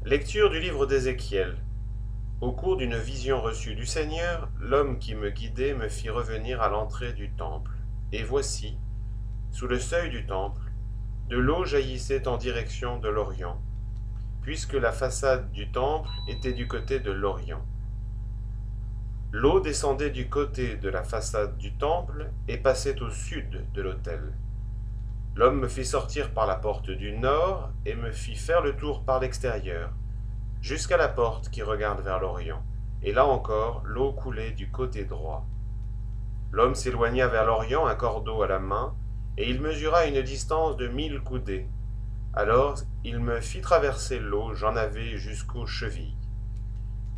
Lecture du livre d'Ézéchiel. Au cours d'une vision reçue du Seigneur, l'homme qui me guidait me fit revenir à l'entrée du temple. Et voici, sous le seuil du temple, de l'eau jaillissait en direction de l'Orient, puisque la façade du temple était du côté de l'Orient. L'eau descendait du côté de la façade du temple et passait au sud de l'autel. L'homme me fit sortir par la porte du nord et me fit faire le tour par l'extérieur, jusqu'à la porte qui regarde vers l'Orient. Et là encore, l'eau coulait du côté droit. L'homme s'éloigna vers l'Orient, un cordeau à la main, et il mesura une distance de 1000 coudées. Alors il me fit traverser l'eau, j'en avais jusqu'aux chevilles.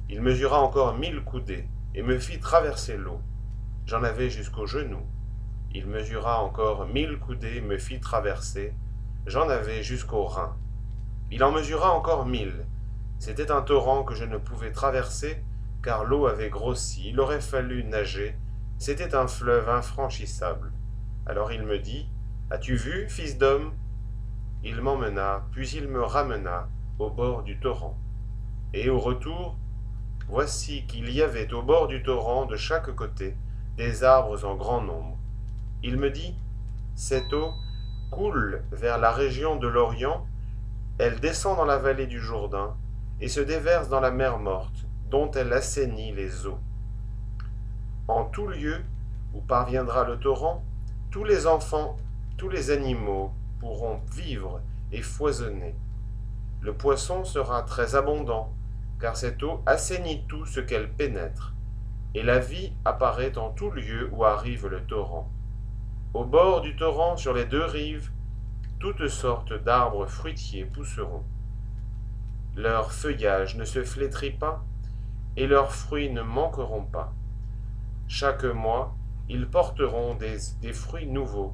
Il mesura encore 1000 coudées, et me fit traverser l'eau. J'en avais jusqu'aux genoux. Il mesura encore 1000 coudées, me fit traverser. J'en avais jusqu'aux reins. Il en mesura encore 1000. C'était un torrent que je ne pouvais traverser, car l'eau avait grossi. Il aurait fallu nager. C'était un fleuve infranchissable. Alors il me dit, « As-tu vu, fils d'homme ?» Il m'emmena, puis il me ramena au bord du torrent. Et au retour, voici qu'il y avait au bord du torrent, de chaque côté, des arbres en grand nombre. Il me dit, « Cette eau coule vers la région de l'Orient, elle descend dans la vallée du Jourdain et se déverse dans la mer morte, dont elle assainit les eaux. En tout lieu où parviendra le torrent, tous les enfants, tous les animaux pourront vivre et foisonner. Le poisson sera très abondant, car cette eau assainit tout ce qu'elle pénètre, et la vie apparaît en tout lieu où arrive le torrent. Au bord du torrent, sur les deux rives, toutes sortes d'arbres fruitiers pousseront. Leur feuillage ne se flétrit pas, et leurs fruits ne manqueront pas. Chaque mois, ils porteront des fruits nouveaux,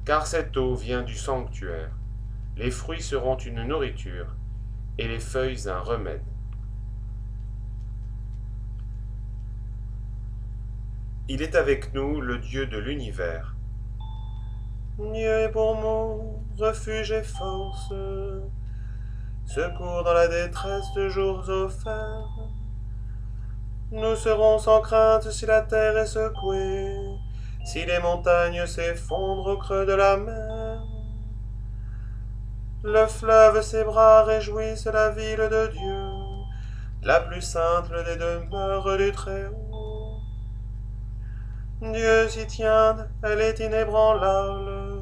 car cette eau vient du sanctuaire. Les fruits seront une nourriture, et les feuilles un remède. Il est avec nous, le Dieu de l'univers. Dieu est pour nous, refuge et force, secours dans la détresse de jours offerts. Nous serons sans crainte si la terre est secouée, si les montagnes s'effondrent au creux de la mer. Le fleuve ses bras réjouissent la ville de Dieu, la plus sainte des demeures du Très-Haut. Dieu s'y tient, elle est inébranlable.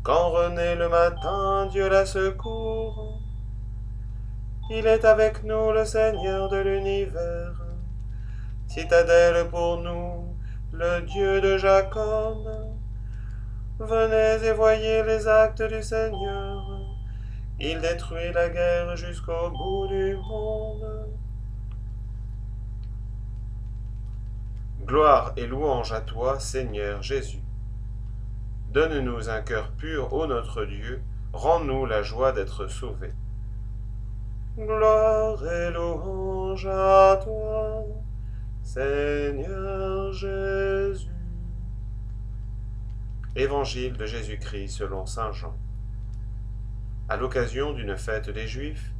Quand renaît le matin, Dieu la secourt. Il est avec nous, le Seigneur de l'univers. Citadelle pour nous, le Dieu de Jacob. Venez et voyez les actes du Seigneur. Il détruit la guerre jusqu'au bout du monde. Gloire et louange à toi, Seigneur Jésus. Donne-nous un cœur pur, ô notre Dieu, rends-nous la joie d'être sauvés. Gloire et louange à toi, Seigneur Jésus. Évangile de Jésus-Christ selon saint Jean. À l'occasion d'une fête des Juifs,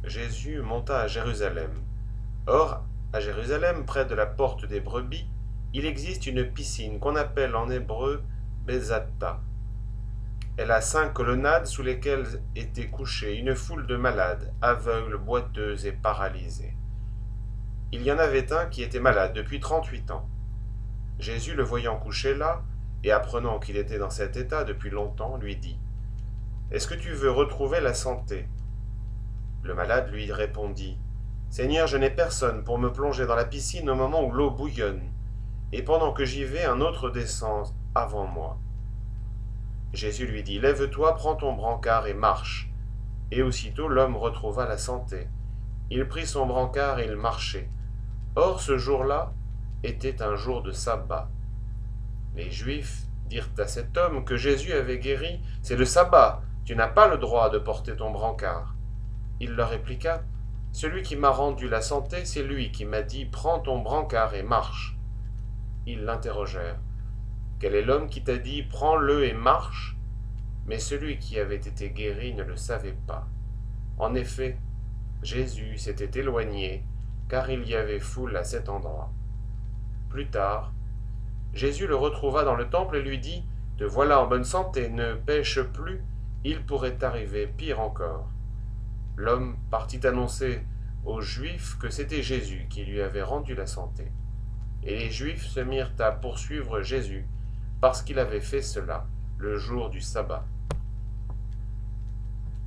Jésus monta à Jérusalem. Or, à Jérusalem, près de la porte des brebis, il existe une piscine qu'on appelle en hébreu Bezatta. Elle a 5 colonnades sous lesquelles était couchée une foule de malades, aveugles, boiteux et paralysés. Il y en avait un qui était malade depuis 38 ans. Jésus, le voyant couché là, et apprenant qu'il était dans cet état depuis longtemps, lui dit, « Est-ce que tu veux retrouver la santé ?» Le malade lui répondit, « Seigneur, je n'ai personne pour me plonger dans la piscine au moment où l'eau bouillonne, et pendant que j'y vais, un autre descend avant moi. » Jésus lui dit, « Lève-toi, prends ton brancard et marche. » Et aussitôt l'homme retrouva la santé. Il prit son brancard et il marchait. Or ce jour-là était un jour de sabbat. Les Juifs dirent à cet homme que Jésus avait guéri, « C'est le sabbat, tu n'as pas le droit de porter ton brancard. » Il leur répliqua, « Celui qui m'a rendu la santé, c'est lui qui m'a dit, prends ton brancard et marche. » Ils l'interrogèrent, « Quel est l'homme qui t'a dit, prends-le et marche ?» Mais celui qui avait été guéri ne le savait pas. En effet, Jésus s'était éloigné, car il y avait foule à cet endroit. Plus tard, Jésus le retrouva dans le temple et lui dit, « Te voilà en bonne santé, ne pêche plus, il pourrait t'arriver pire encore. » L'homme partit annoncer aux Juifs que c'était Jésus qui lui avait rendu la santé. Et les Juifs se mirent à poursuivre Jésus, parce qu'il avait fait cela le jour du sabbat.